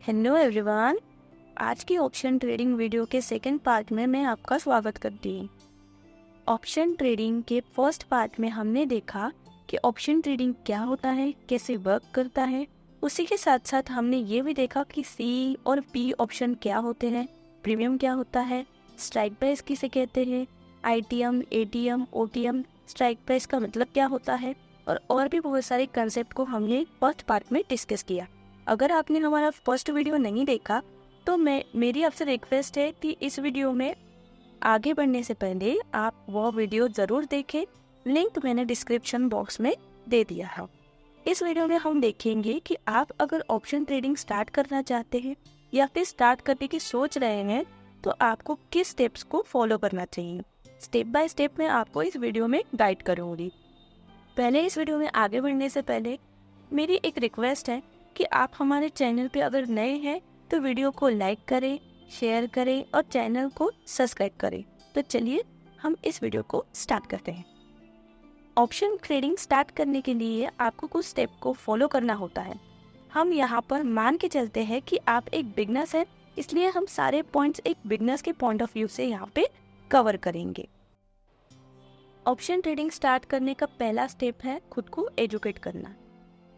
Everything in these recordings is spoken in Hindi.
Hello everyone. आज की ऑप्शन ट्रेडिंग वीडियो के सेकंड पार्ट में मैं आपका स्वागत करती हूँ। ऑप्शन ट्रेडिंग के फर्स्ट पार्ट में हमने देखा कि ऑप्शन ट्रेडिंग क्या होता है, कैसे वर्क करता है। उसी के साथ साथ हमने ये भी देखा कि सी और पी ऑप्शन क्या होते हैं, प्रीमियम क्या होता है, स्ट्राइक प्राइस किसे कहते हैं, ITM, ATM, OTM, strike price का मतलब क्या होता है और भी बहुत सारे कंसेप्ट को हमने फर्स्ट पार्ट में डिस्कस किया। अगर आपने हमारा फर्स्ट वीडियो नहीं देखा तो मेरी आपसे रिक्वेस्ट है कि इस वीडियो में आगे बढ़ने से पहले आप वो वीडियो ज़रूर देखें। लिंक मैंने डिस्क्रिप्शन बॉक्स में दे दिया है। इस वीडियो में हम देखेंगे कि आप अगर ऑप्शन ट्रेडिंग स्टार्ट करना चाहते हैं या फिर स्टार्ट करने की सोच रहे हैं तो आपको किस स्टेप्स को फॉलो करना चाहिए। स्टेप बाय स्टेप मैं आपको इस वीडियो में गाइड करूँगी। पहले इस वीडियो में आगे बढ़ने से पहले मेरी एक रिक्वेस्ट है कि आप हमारे चैनल पे अगर नए हैं तो वीडियो को लाइक करें, शेयर करें और चैनल को सब्सक्राइब करें। तो चलिए हम इस वीडियो को स्टार्ट करते हैं। ऑप्शन ट्रेडिंग स्टार्ट करने के लिए आपको कुछ स्टेप को फॉलो करना होता है। हम यहाँ पर मान के चलते हैं कि आप एक बिगनर्स हैं, इसलिए हम सारे पॉइंट्स एक बिगनर्स के पॉइंट ऑफ व्यू से यहाँ पे कवर करेंगे। ऑप्शन ट्रेडिंग स्टार्ट करने का पहला स्टेप है खुद को एजुकेट करना।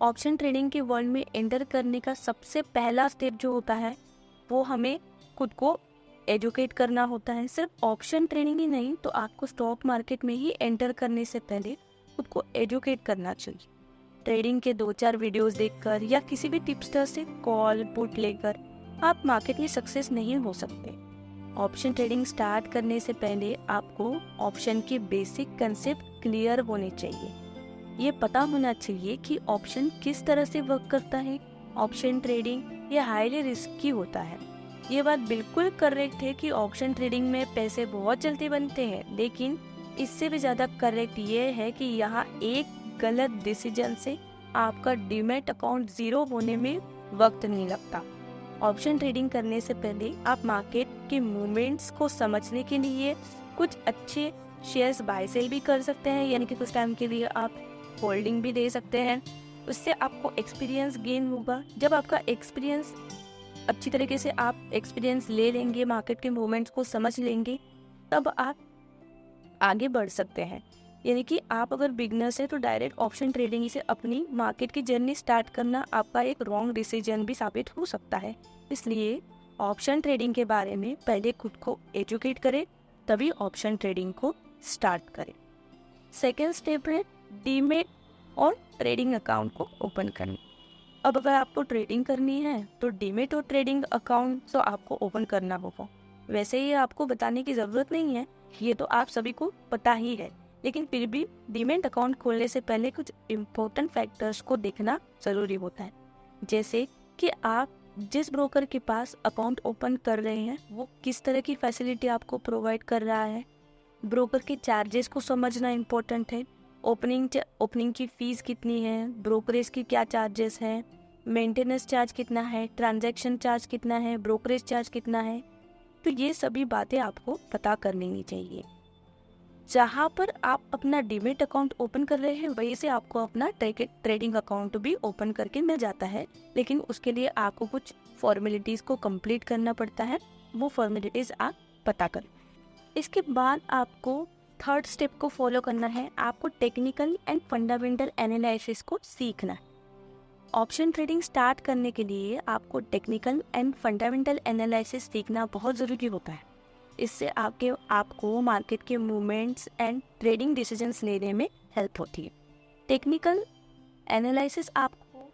ऑप्शन ट्रेडिंग के वर्ल्ड में एंटर करने का सबसे पहला स्टेप जो होता है वो हमें खुद को एजुकेट करना होता है। सिर्फ ऑप्शन ट्रेडिंग ही नहीं तो आपको स्टॉक मार्केट में ही एंटर करने से पहले खुद को एजुकेट करना चाहिए। ट्रेडिंग के 2-4 वीडियोस देखकर या किसी भी टिप्सटर से कॉल पुट लेकर आप मार्केट में सक्सेस नहीं हो सकते। ऑप्शन ट्रेडिंग स्टार्ट करने से पहले आपको ऑप्शन के बेसिक कंसेप्ट क्लियर होने चाहिए। ये पता होना चाहिए कि ऑप्शन किस तरह से वर्क करता है। ऑप्शन ट्रेडिंग ये हाईली रिस्की होता है। ये बात बिल्कुल करेक्ट है कि ऑप्शन ट्रेडिंग में पैसे बहुत जल्दी बनते हैं, लेकिन इससे भी ज़्यादा करेक्ट ये है कि यहाँ एक गलत डिसीजन से आपका डीमैट अकाउंट ज़ीरो होने में वक्त नहीं लगता। ऑप्शन ट्रेडिंग करने से पहले आप मार्केट के मूवमेंट्स को समझने के लिए कुछ अच्छे शेयर्स बाय सेल भी कर सकते हैं, यानी कि कुछ टाइम के लिए आप होल्डिंग भी दे सकते हैं। उससे आपको एक्सपीरियंस गेन होगा। जब आपका एक्सपीरियंस अच्छी तरीके से आप एक्सपीरियंस ले लेंगे, मार्केट के मूवमेंट्स को समझ लेंगे, तब आप आगे बढ़ सकते हैं। यानी कि आप अगर बिगनर्स हैं तो डायरेक्ट ऑप्शन ट्रेडिंग से अपनी मार्केट की जर्नी स्टार्ट करना आपका एक रॉन्ग डिसीजन भी साबित हो सकता है। इसलिए ऑप्शन ट्रेडिंग के बारे में पहले खुद को एजुकेट करें, तभी ऑप्शन ट्रेडिंग को स्टार्ट करें। सेकेंड स्टेप है डीमेट और ट्रेडिंग अकाउंट को ओपन करना। अब अगर आपको ट्रेडिंग करनी है तो डीमेट और ट्रेडिंग अकाउंट तो आपको ओपन करना होगा। वैसे ये आपको बताने की ज़रूरत नहीं है, ये तो आप सभी को पता ही है, लेकिन फिर भी डीमेट अकाउंट खोलने से पहले कुछ इम्पोर्टेंट फैक्टर्स को देखना ज़रूरी होता है। जैसे कि आप जिस ब्रोकर के पास अकाउंट ओपन कर रहे हैं वो किस तरह की फैसिलिटी आपको प्रोवाइड कर रहा है। ब्रोकर के चार्जेस को समझना इम्पोर्टेंट है। ओपनिंग की फ़ीस कितनी है, ब्रोकरेज की क्या चार्जेस हैं, मेंटेनेंस चार्ज कितना है, ट्रांजैक्शन चार्ज कितना है, ब्रोकरेज चार्ज कितना है। तो ये सभी बातें आपको पता कर लेनी चाहिए। जहाँ पर आप अपना डीमेट अकाउंट ओपन कर रहे हैं वहीं से आपको अपना ट्रेडिंग अकाउंट भी ओपन करके मिल जाता है, लेकिन उसके लिए आपको कुछ फॉर्मेलिटीज़ को कंप्लीट करना पड़ता है। वो फॉर्मेलिटीज़ आप पता करें। इसके बाद आपको थर्ड स्टेप को फॉलो करना है। आपको टेक्निकल एंड फंडामेंटल एनालिसिस को सीखना है। ऑप्शन ट्रेडिंग स्टार्ट करने के लिए आपको टेक्निकल एंड फंडामेंटल एनालिसिस सीखना बहुत ज़रूरी होता है। इससे आपको मार्केट के मूवमेंट्स एंड ट्रेडिंग डिसीजंस लेने में हेल्प होती है। टेक्निकल एनालिसिस आपको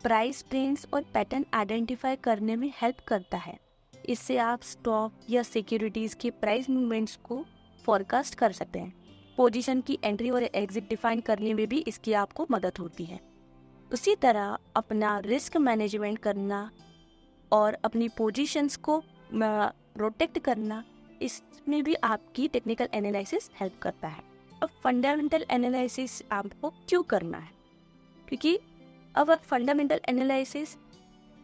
प्राइस ट्रेंड्स और पैटर्न आइडेंटिफाई करने में हेल्प करता है। इससे आप स्टॉक या सिक्योरिटीज़ के प्राइस मूवमेंट्स को फोरकास्ट कर सकते हैं। पोजीशन की एंट्री और एग्जिट डिफाइन करने में भी इसकी आपको मदद होती है। उसी तरह अपना रिस्क मैनेजमेंट करना और अपनी पोजीशंस को प्रोटेक्ट करना, इसमें भी आपकी टेक्निकल एनालिसिस हेल्प करता है। अब फंडामेंटल एनालिसिस आपको क्यों करना है, क्योंकि अब फंडामेंटल एनालिसिस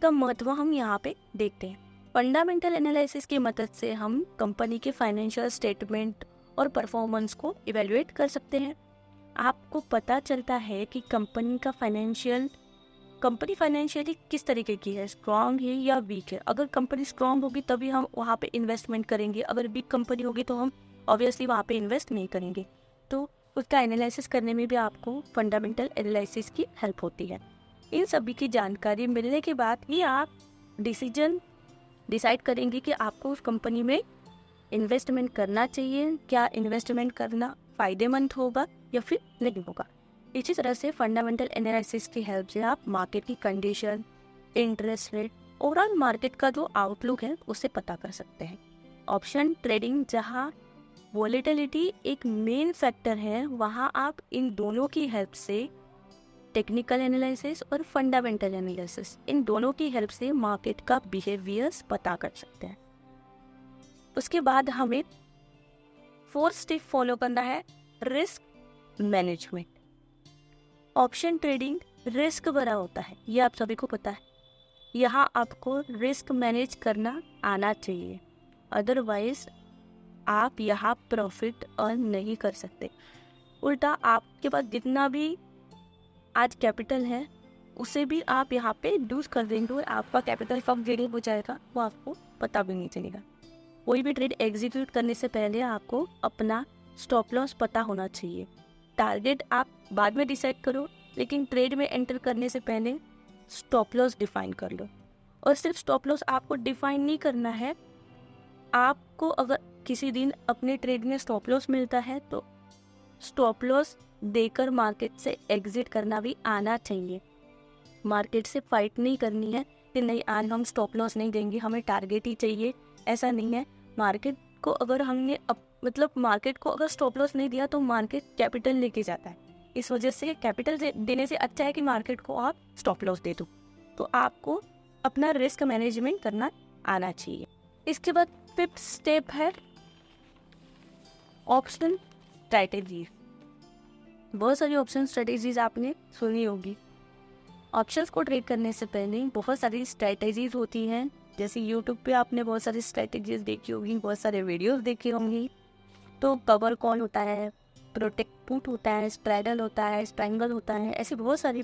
का महत्व हम यहाँ पे देखते हैं। फंडामेंटल एनालिसिस की मदद से हम कंपनी के फाइनेंशियल स्टेटमेंट और परफॉर्मेंस को इवेलुएट कर सकते हैं। आपको पता चलता है कि कंपनी का फाइनेंशियल कंपनी फाइनेंशियली किस तरीके की है, स्ट्रांग है या वीक है। अगर कंपनी स्ट्रांग होगी तभी हम वहाँ पे इन्वेस्टमेंट करेंगे, अगर वीक कंपनी होगी तो हम ऑब्वियसली वहाँ पे इन्वेस्ट नहीं करेंगे। तो उसका एनालिसिस करने में भी आपको फंडामेंटल एनालिसिस की हेल्प होती है। इन सभी की जानकारी मिलने के बाद ही आप डिसाइड करेंगे कि आपको उस कंपनी में इन्वेस्टमेंट करना चाहिए, क्या इन्वेस्टमेंट करना फ़ायदेमंद होगा या फिर नहीं होगा। इसी तरह से फंडामेंटल एनालिसिस की हेल्प से आप मार्केट की condition, interest rate, overall market का जो आउटलुक है उसे पता कर सकते हैं। ऑप्शन ट्रेडिंग जहां वॉलेटिलिटी एक मेन फैक्टर है, वहां आप इन दोनों की हेल्प से, टेक्निकल एनालिसिस और फंडामेंटल एनालिसिस, इन दोनों की हेल्प से मार्केट का बिहेवियर्स पता कर सकते हैं। उसके बाद हमें 4 स्टेप फॉलो करना है, risk management. Option trading risk भरा होता है, ये आप सभी को पता है। यहाँ आपको रिस्क मैनेज करना आना चाहिए, अदरवाइज आप यहाँ प्रॉफिट अर्न नहीं कर सकते। उल्टा आपके पास जितना भी आज कैपिटल है उसे भी आप यहाँ पे लूज कर देंगे और आपका कैपिटल कब गेन हो जाएगा वो आपको पता भी नहीं चलेगा। कोई भी ट्रेड एग्जीक्यूट करने से पहले आपको अपना स्टॉप लॉस पता होना चाहिए। टारगेट आप बाद में डिसाइड करो, लेकिन ट्रेड में एंटर करने से पहले स्टॉप लॉस डिफाइन कर लो। और सिर्फ स्टॉप लॉस आपको डिफाइन नहीं करना है, आपको अगर किसी दिन अपने ट्रेड में स्टॉप लॉस मिलता है तो स्टॉप लॉस देकर मार्केट से एग्जिट करना भी आना चाहिए। मार्केट से फाइट नहीं करनी है कि नहीं आज हम स्टॉप लॉस नहीं देंगे, हमें टारगेट ही चाहिए, ऐसा नहीं है। मार्केट को अगर हमने मार्केट को अगर स्टॉप लॉस नहीं दिया तो मार्केट कैपिटल लेके जाता है। इस वजह से कैपिटल देने से अच्छा है कि मार्केट को आप स्टॉप लॉस दे दो। तो आपको अपना रिस्क मैनेजमेंट करना आना चाहिए। इसके बाद 5th स्टेप है ऑप्शन स्ट्रैटेजी। बहुत सारी ऑप्शन स्ट्रैटेजीज आपने सुनी होगी। ऑप्शंस को ट्रेड करने से पहले बहुत सारी स्ट्रैटेजीज होती हैं, जैसे यूट्यूब पे आपने बहुत सारी स्ट्रैटेजीज देखी होगी, बहुत सारे वीडियोस देखे होंगी। तो कवर कॉल होता है, प्रोटेक्ट पुट होता है, स्ट्रैडल होता है, स्ट्रैंगल होता है, ऐसी बहुत सारी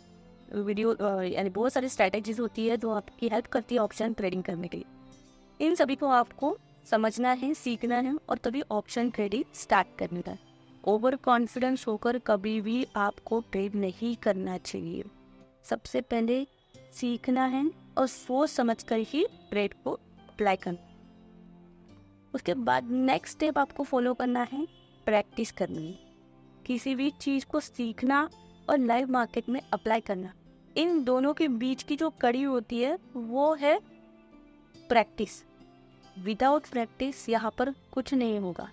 यानी बहुत सारी स्ट्रैटेजीज होती है जो आपकी हेल्प करती है ऑप्शन ट्रेडिंग करने के लिए। इन सभी को आपको समझना है, सीखना है और तभी ऑप्शन ट्रेडिंग स्टार्ट करना है। ओवर कॉन्फिडेंस होकर कभी भी आपको ट्रेड नहीं करना चाहिए। सबसे पहले सीखना है और सोच समझ कर ही ट्रेड को अप्लाई करना। उसके बाद नेक्स्ट स्टेप आपको फॉलो करना है, प्रैक्टिस करनी। किसी भी चीज़ को सीखना और लाइव मार्केट में अप्लाई करना, इन दोनों के बीच की जो कड़ी होती है वो है प्रैक्टिस। विदाउट प्रैक्टिस यहाँ पर कुछ नहीं होगा।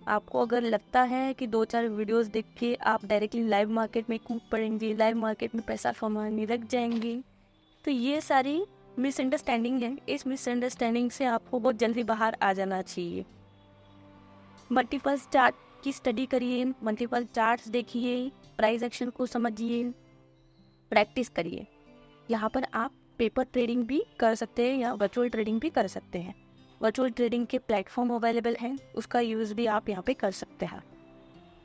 आपको अगर लगता है कि 2-4 वीडियोस देख के आप डायरेक्टली लाइव मार्केट में कूद पड़ेंगे, लाइव मार्केट में पैसा कमाने लग जाएंगे, तो ये सारी मिसअंडरस्टैंडिंग है। इस मिसअंडरस्टैंडिंग से आपको बहुत जल्दी बाहर आ जाना चाहिए। मल्टीपल चार्ट की स्टडी करिए, मल्टीपल चार्ट्स देखिए, प्राइस एक्शन को समझिए, प्रैक्टिस करिए। यहाँ पर आप पेपर ट्रेडिंग भी कर सकते हैं या वर्चुअल ट्रेडिंग भी कर सकते हैं। वर्चुअल ट्रेडिंग के प्लेटफॉर्म अवेलेबल हैं, उसका यूज़ भी आप यहाँ पे कर सकते हैं।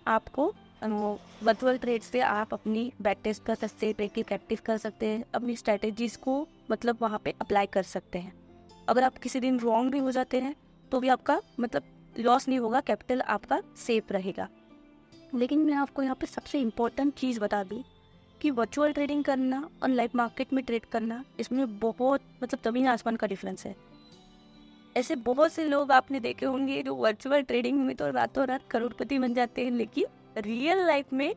आपको वर्चुअल ट्रेड से आप अपनी बैक टेस्ट कर सकते हैं, ट्रेड की प्रैक्टिस कर सकते हैं, अपनी स्ट्रैटेजीज़ को वहाँ पे अप्लाई कर सकते हैं। अगर आप किसी दिन रॉन्ग भी हो जाते हैं तो भी आपका लॉस नहीं होगा, कैपिटल आपका सेफ रहेगा। लेकिन मैं आपको यहाँ पे सबसे इम्पोर्टेंट चीज़ बता दूँ कि वर्चुअल ट्रेडिंग करना और लाइव मार्केट में ट्रेड करना, इसमें बहुत ज़मीन आसमान का डिफरेंस है। ऐसे बहुत से लोग आपने देखे होंगे जो वर्चुअल ट्रेडिंग में तो रातों रात करोड़पति बन जाते हैं, लेकिन रियल लाइफ में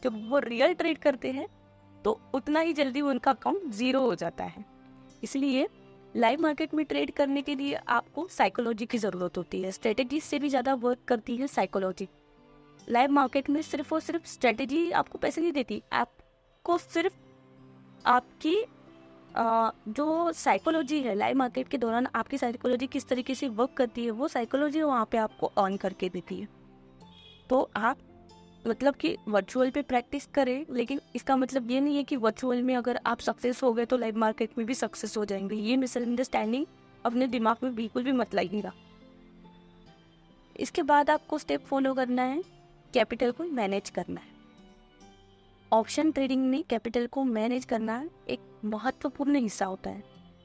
जब वो रियल ट्रेड करते हैं तो उतना ही जल्दी उनका अकाउंट 0 हो जाता है। इसलिए लाइव मार्केट में ट्रेड करने के लिए आपको साइकोलॉजी की ज़रूरत होती है। स्ट्रेटेजी से भी ज़्यादा वर्क करती है साइकोलॉजी। लाइव मार्केट में सिर्फ और सिर्फ स्ट्रेटेजी आपको पैसे नहीं देती, आपको सिर्फ आपकी जो साइकोलॉजी है, लाइव मार्केट के दौरान आपकी साइकोलॉजी किस तरीके से वर्क करती है, वो साइकोलॉजी वहाँ पे आपको ऑन करके देती है। तो आप कि वर्चुअल पे प्रैक्टिस करें, लेकिन इसका मतलब ये नहीं है कि वर्चुअल में अगर आप सक्सेस हो गए तो लाइव मार्केट में भी सक्सेस हो जाएंगे। ये मिसअंडरस्टैंडिंग अपने दिमाग में बिल्कुल भी मत लाइएगा। इसके बाद आपको स्टेप फॉलो करना है, कैपिटल को मैनेज करना है। ऑप्शन ट्रेडिंग में कैपिटल को मैनेज करना एक महत्वपूर्ण हिस्सा होता है,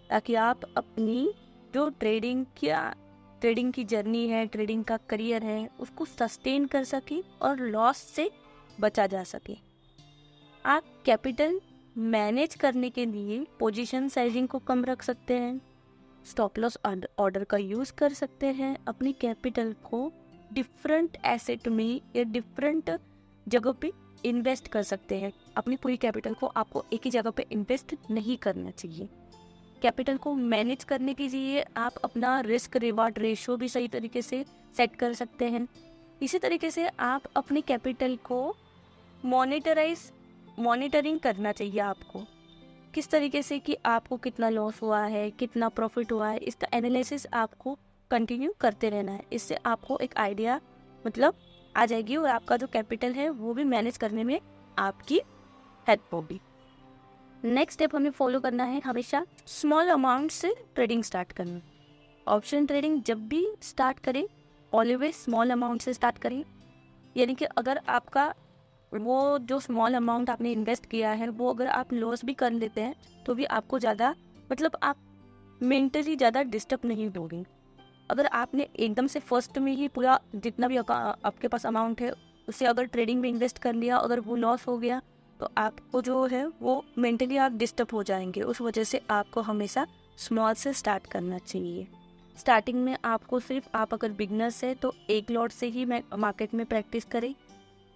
ताकि आप अपनी जो ट्रेडिंग की जर्नी है, ट्रेडिंग का करियर है, उसको सस्टेन कर सके और लॉस से बचा जा सके। आप कैपिटल मैनेज करने के लिए पोजीशन साइजिंग को कम रख सकते हैं, स्टॉप लॉस ऑर्डर का यूज़ कर सकते हैं, अपनी कैपिटल को डिफरेंट एसेट में या डिफरेंट जगह पे इन्वेस्ट कर सकते हैं। अपनी पूरी कैपिटल को आपको एक ही जगह पे इन्वेस्ट नहीं करना चाहिए। कैपिटल को मैनेज करने के लिए आप अपना रिस्क रिवार्ड रेशियो भी सही तरीके से सेट कर सकते हैं। इसी तरीके से आप अपने कैपिटल को मॉनिटरिंग करना चाहिए आपको, किस तरीके से कि आपको कितना लॉस हुआ है, कितना प्रॉफिट हुआ है, इसका एनालिसिस आपको कंटिन्यू करते रहना है। इससे आपको एक आइडिया आ जाएगी और आपका जो कैपिटल है वो भी मैनेज करने में आपकी हेल्प होगी। नेक्स्ट स्टेप हमें फॉलो करना है, हमेशा स्मॉल अमाउंट से ट्रेडिंग स्टार्ट करना। ऑप्शन ट्रेडिंग जब भी स्टार्ट करें ऑलवेज स्मॉल अमाउंट से स्टार्ट करें। यानी कि अगर आपका वो जो स्मॉल अमाउंट आपने इन्वेस्ट किया है वो अगर आप लॉस भी कर लेते हैं तो भी आपको ज़्यादा आप मेंटली ज़्यादा डिस्टर्ब नहीं होगी। अगर आपने एकदम से फर्स्ट में ही पूरा जितना भी आपके पास अमाउंट है उसे अगर ट्रेडिंग में इन्वेस्ट कर लिया, अगर वो लॉस हो गया तो आपको जो है वो मेंटली आप डिस्टर्ब हो जाएंगे। उस वजह से आपको हमेशा स्मॉल से स्टार्ट करना चाहिए। स्टार्टिंग में आपको सिर्फ आप अगर बिगनर्स है तो एक लॉट से ही मार्केट में प्रैक्टिस करें।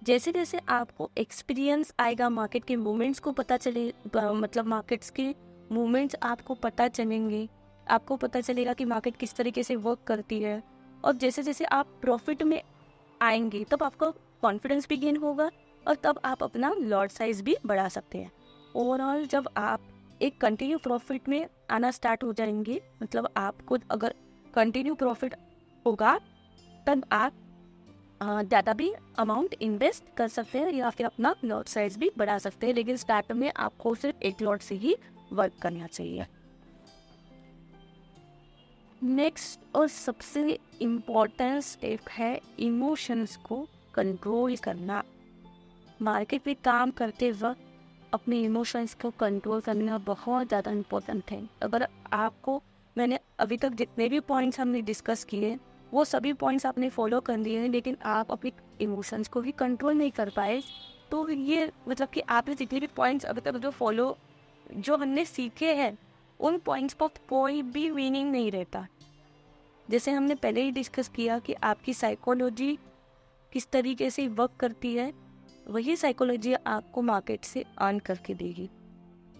जैसे जैसे आपको एक्सपीरियंस आएगा, मार्केट के मूवमेंट्स को पता चले, मार्केट्स के मूवमेंट्स आपको पता चलेंगे, आपको पता चलेगा कि मार्केट किस तरीके से वर्क करती है। और जैसे जैसे आप प्रॉफिट में आएंगे तब आपका कॉन्फिडेंस भी गेन होगा और तब आप अपना लॉट साइज भी बढ़ा सकते हैं। ओवरऑल जब आप एक कंटिन्यू प्रॉफिट में आना स्टार्ट हो जाएंगे, आपको अगर कंटिन्यू प्रॉफिट होगा तब आप ज़्यादा भी अमाउंट इन्वेस्ट कर सकते हैं या फिर अपना लॉट साइज भी बढ़ा सकते हैं। लेकिन स्टार्ट में आपको सिर्फ एक लॉट से ही वर्क करना चाहिए। नेक्स्ट और सबसे इम्पोर्टेंट स्टेप है इमोशंस को कंट्रोल करना। मार्केट में काम करते वक्त अपने इमोशंस को कंट्रोल करना बहुत ज़्यादा इम्पोर्टेंट है। अगर आपको मैंने अभी तक जितने भी पॉइंट्स हमने डिस्कस किए वो सभी पॉइंट्स आपने फॉलो कर लिए हैं, लेकिन आप अपने इमोशंस को भी कंट्रोल नहीं कर पाए तो ये कि आपने जितने भी पॉइंट्स अभी तक जो हमने सीखे हैं उन पॉइंट्स पर कोई भी मीनिंग नहीं रहता। जैसे हमने पहले ही डिस्कस किया कि आपकी साइकोलॉजी किस तरीके से वर्क करती है, वही साइकोलॉजी आपको मार्केट से अर्न करके देगी।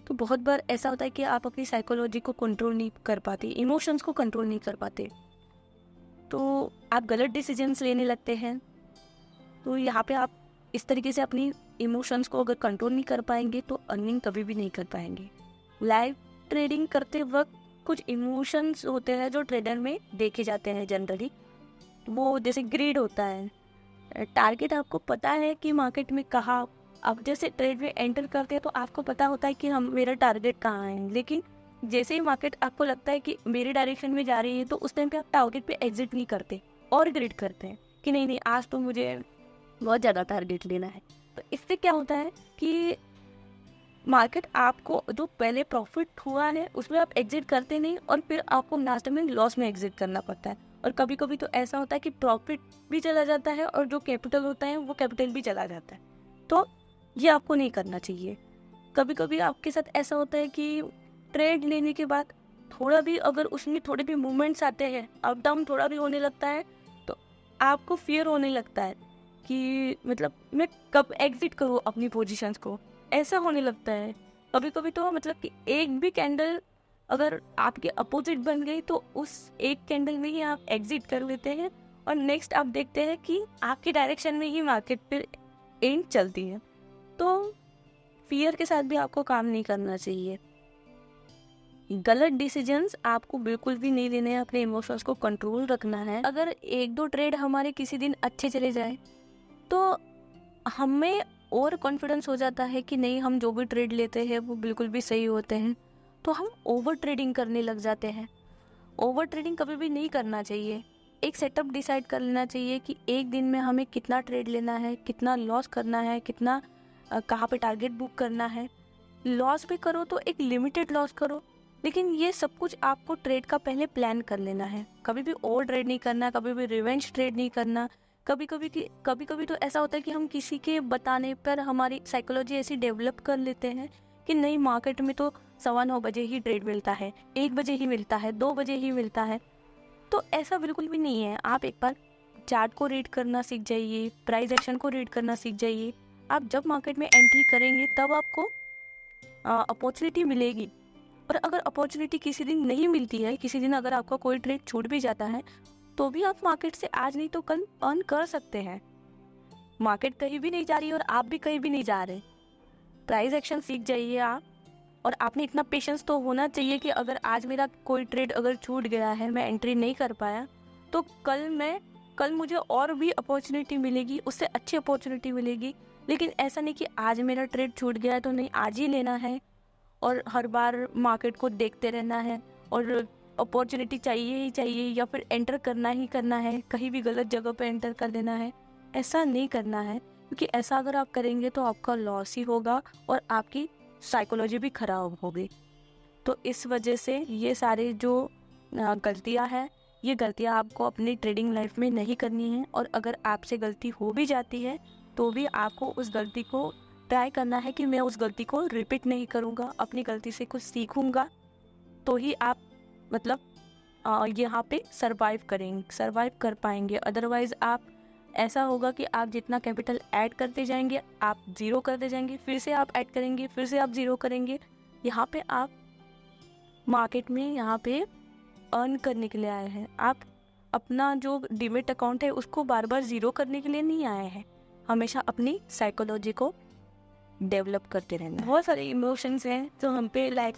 तो बहुत बार ऐसा होता है कि आप अपनी साइकोलॉजी को कंट्रोल नहीं कर पाते, इमोशंस को कंट्रोल नहीं कर पाते, तो आप गलत डिसीजंस लेने लगते हैं। तो यहाँ पे आप इस तरीके से अपनी इमोशंस को अगर कंट्रोल नहीं कर पाएंगे तो अर्निंग कभी भी नहीं कर पाएंगे। लाइव ट्रेडिंग करते वक्त कुछ इमोशंस होते हैं जो ट्रेडर में देखे जाते हैं जनरली। वो जैसे ग्रीड होता है, टारगेट आपको पता है कि मार्केट में कहाँ, आप जैसे ट्रेड में एंटर करते हैं तो आपको पता होता है कि मेरा टारगेट कहाँ है, लेकिन जैसे ही मार्केट आपको लगता है कि मेरे डायरेक्शन में जा रही है तो उस टाइम पे आप टारगेट पे एग्जिट नहीं करते और ग्रिड करते हैं कि नहीं आज तो मुझे बहुत ज़्यादा टारगेट लेना है। तो इससे क्या होता है कि मार्केट आपको जो पहले प्रॉफिट हुआ है उसमें आप एग्जिट करते नहीं और फिर आपको लास्ट में लॉस में एग्जिट करना पड़ता है। और कभी कभी तो ऐसा होता है कि प्रॉफिट भी चला जाता है और जो कैपिटल होता है वो कैपिटल भी चला जाता है। तो ये आपको नहीं करना चाहिए। कभी कभी आपके साथ ऐसा होता है कि ट्रेड लेने के बाद थोड़ा भी अगर उसमें थोड़े भी मूवमेंट्स आते हैं, अप डाउन थोड़ा भी होने लगता है तो आपको फियर होने लगता है कि मैं कब एग्जिट करूँ अपनी पोजीशंस को, ऐसा होने लगता है। कभी कभी तो कि एक भी कैंडल अगर आपके अपोजिट बन गई तो उस एक कैंडल में ही आप एग्जिट कर लेते हैं और नेक्स्ट आप देखते हैं कि आपके डायरेक्शन में ही मार्केट पे एंड चलती है। तो फियर के साथ भी आपको काम नहीं करना चाहिए। गलत डिसीजंस आपको बिल्कुल भी नहीं लेने हैं, अपने इमोशंस को कंट्रोल रखना है। अगर एक दो ट्रेड हमारे किसी दिन अच्छे चले जाए तो हमें और कॉन्फिडेंस हो जाता है कि नहीं, हम जो भी ट्रेड लेते हैं वो बिल्कुल भी सही होते हैं, तो हम ओवर ट्रेडिंग करने लग जाते हैं। ओवर ट्रेडिंग कभी भी नहीं करना चाहिए। एक सेटअप डिसाइड कर लेना चाहिए कि एक दिन में हमें कितना ट्रेड लेना है, कितना लॉस करना है, कितना कहाँ पे टारगेट बुक करना है। लॉस भी करो तो एक लिमिटेड लॉस करो, लेकिन ये सब कुछ आपको ट्रेड का पहले प्लान कर लेना है। कभी भी ओवर ट्रेड नहीं करना, कभी भी रिवेंज ट्रेड नहीं करना। कभी कभी तो ऐसा होता है कि हम किसी के बताने पर हमारी साइकोलॉजी ऐसी डेवलप कर लेते हैं कि नहीं, मार्केट में तो 9:15 ही ट्रेड मिलता है, 1 बजे ही मिलता है, 2 बजे ही मिलता है। तो ऐसा बिल्कुल भी नहीं है। आप एक बार चार्ट को रीड करना सीख जाइए, प्राइस एक्शन को रीड करना सीख जाइए। आप जब मार्केट में एंट्री करेंगे तब आपको अपॉर्चुनिटी मिलेगी। और अगर अपॉर्चुनिटी किसी दिन नहीं मिलती है, किसी दिन अगर आपका कोई ट्रेड छूट भी जाता है, तो भी आप मार्केट से आज नहीं तो कल अर्न कर सकते हैं। मार्केट कहीं भी नहीं जा रही और आप भी कहीं भी नहीं जा रहे। प्राइस एक्शन सीख जाइए आप। और आपने इतना पेशेंस तो होना चाहिए कि अगर आज मेरा कोई ट्रेड अगर छूट गया है, मैं एंट्री नहीं कर पाया, तो कल मुझे और भी अपॉर्चुनिटी मिलेगी, उससे अच्छी अपॉर्चुनिटी मिलेगी। लेकिन ऐसा नहीं कि आज मेरा ट्रेड छूट गया है तो नहीं, आज ही लेना है और हर बार मार्केट को देखते रहना है और अपॉर्चुनिटी चाहिए ही चाहिए, या फिर एंटर करना ही करना है, कहीं भी गलत जगह पे एंटर कर देना है। ऐसा नहीं करना है, क्योंकि ऐसा अगर आप करेंगे तो आपका लॉस ही होगा और आपकी साइकोलॉजी भी खराब होगी। तो इस वजह से ये सारे जो गलतियां हैं, ये गलतियां आपको अपनी ट्रेडिंग लाइफ में नहीं करनी है। और अगर आपसे गलती हो भी जाती है तो भी आपको उस गलती को ट्राई करना है कि मैं उस गलती को रिपीट नहीं करूँगा, अपनी गलती से कुछ सीखूँगा, तो ही आप मतलब यहाँ पे सरवाइव कर पाएंगे। अदरवाइज आप ऐसा होगा कि आप जितना कैपिटल ऐड करते जाएंगे आप ज़ीरो करते जाएंगे, फिर से आप ऐड करेंगे, फिर से आप ज़ीरो करेंगे। यहाँ पे आप मार्केट में यहाँ पे अर्न करने के लिए आए हैं। आप अपना जो डीमेट अकाउंट है उसको बार बार ज़ीरो करने के लिए नहीं आए हैं। हमेशा अपनी साइकोलॉजी को डेवलप करते रहना। बहुत सारे इमोशंस हैं जो हम पे लाइव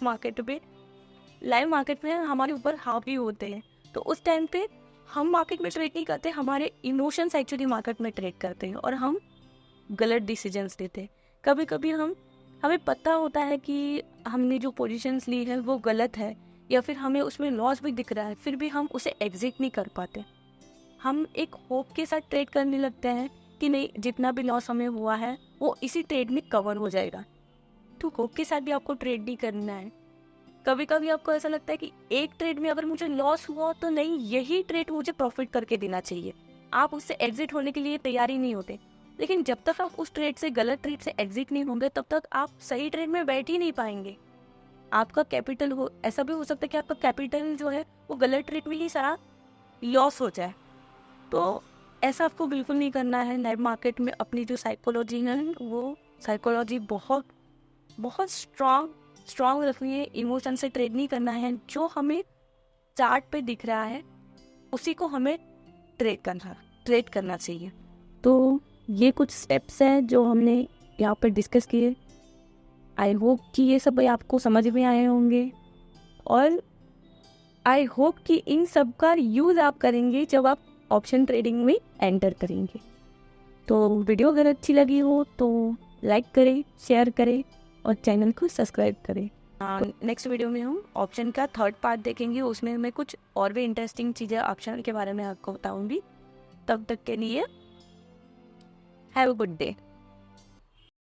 मार्केट में हमारे ऊपर हावी होते हैं। तो उस टाइम पे हम मार्केट में ट्रेड नहीं करते, हमारे इमोशंस एक्चुअली मार्केट में ट्रेड करते हैं और हम गलत डिसीजंस लेते हैं। कभी कभी हमें पता होता है कि हमने जो पोजीशंस ली है वो गलत है, या फिर हमें उसमें लॉस भी दिख रहा है, फिर भी हम उसे एग्जिट नहीं कर पाते। हम एक होप के साथ ट्रेड करने लगते हैं कि नहीं, जितना भी लॉस हमें हुआ है वो इसी ट्रेड में कवर हो जाएगा। तो होप के साथ भी आपको ट्रेड नहीं करना है। कभी कभी आपको ऐसा लगता है कि एक ट्रेड में अगर मुझे लॉस हुआ तो नहीं, यही ट्रेड मुझे प्रॉफिट करके देना चाहिए। आप उससे एग्जिट होने के लिए तैयार ही नहीं होते। लेकिन जब तक आप उस ट्रेड से, गलत ट्रेड से एग्जिट नहीं होंगे, तब तक आप सही ट्रेड में बैठ ही नहीं पाएंगे। आपका कैपिटल ऐसा भी हो सकता है कि आपका कैपिटल जो है वो गलत ट्रेड में ही सारा लॉस हो जाए। तो ऐसा आपको बिल्कुल नहीं करना है। लाइव मार्केट में अपनी जो साइकोलॉजी है वो साइकोलॉजी बहुत बहुत स्ट्रॉन्ग रखनी है। इमोशन से ट्रेड नहीं करना है। जो हमें चार्ट पे दिख रहा है उसी को हमें ट्रेड करना चाहिए। तो ये कुछ स्टेप्स हैं जो हमने यहाँ पर डिस्कस किए। आई होप कि ये सब आपको समझ में आए होंगे और आई होप कि इन सब का यूज़ आप करेंगे जब आप ऑप्शन ट्रेडिंग में एंटर करेंगे। तो वीडियो अगर अच्छी लगी हो तो लाइक करें, शेयर करें और चैनल को सब्सक्राइब करें। नेक्स्ट वीडियो में हम ऑप्शन का 3rd पार्ट देखेंगे। उसमें मैं कुछ और भी इंटरेस्टिंग चीज़ें ऑप्शन के बारे में आपको बताऊंगी। तब तक के लिए हैव अ गुड डे।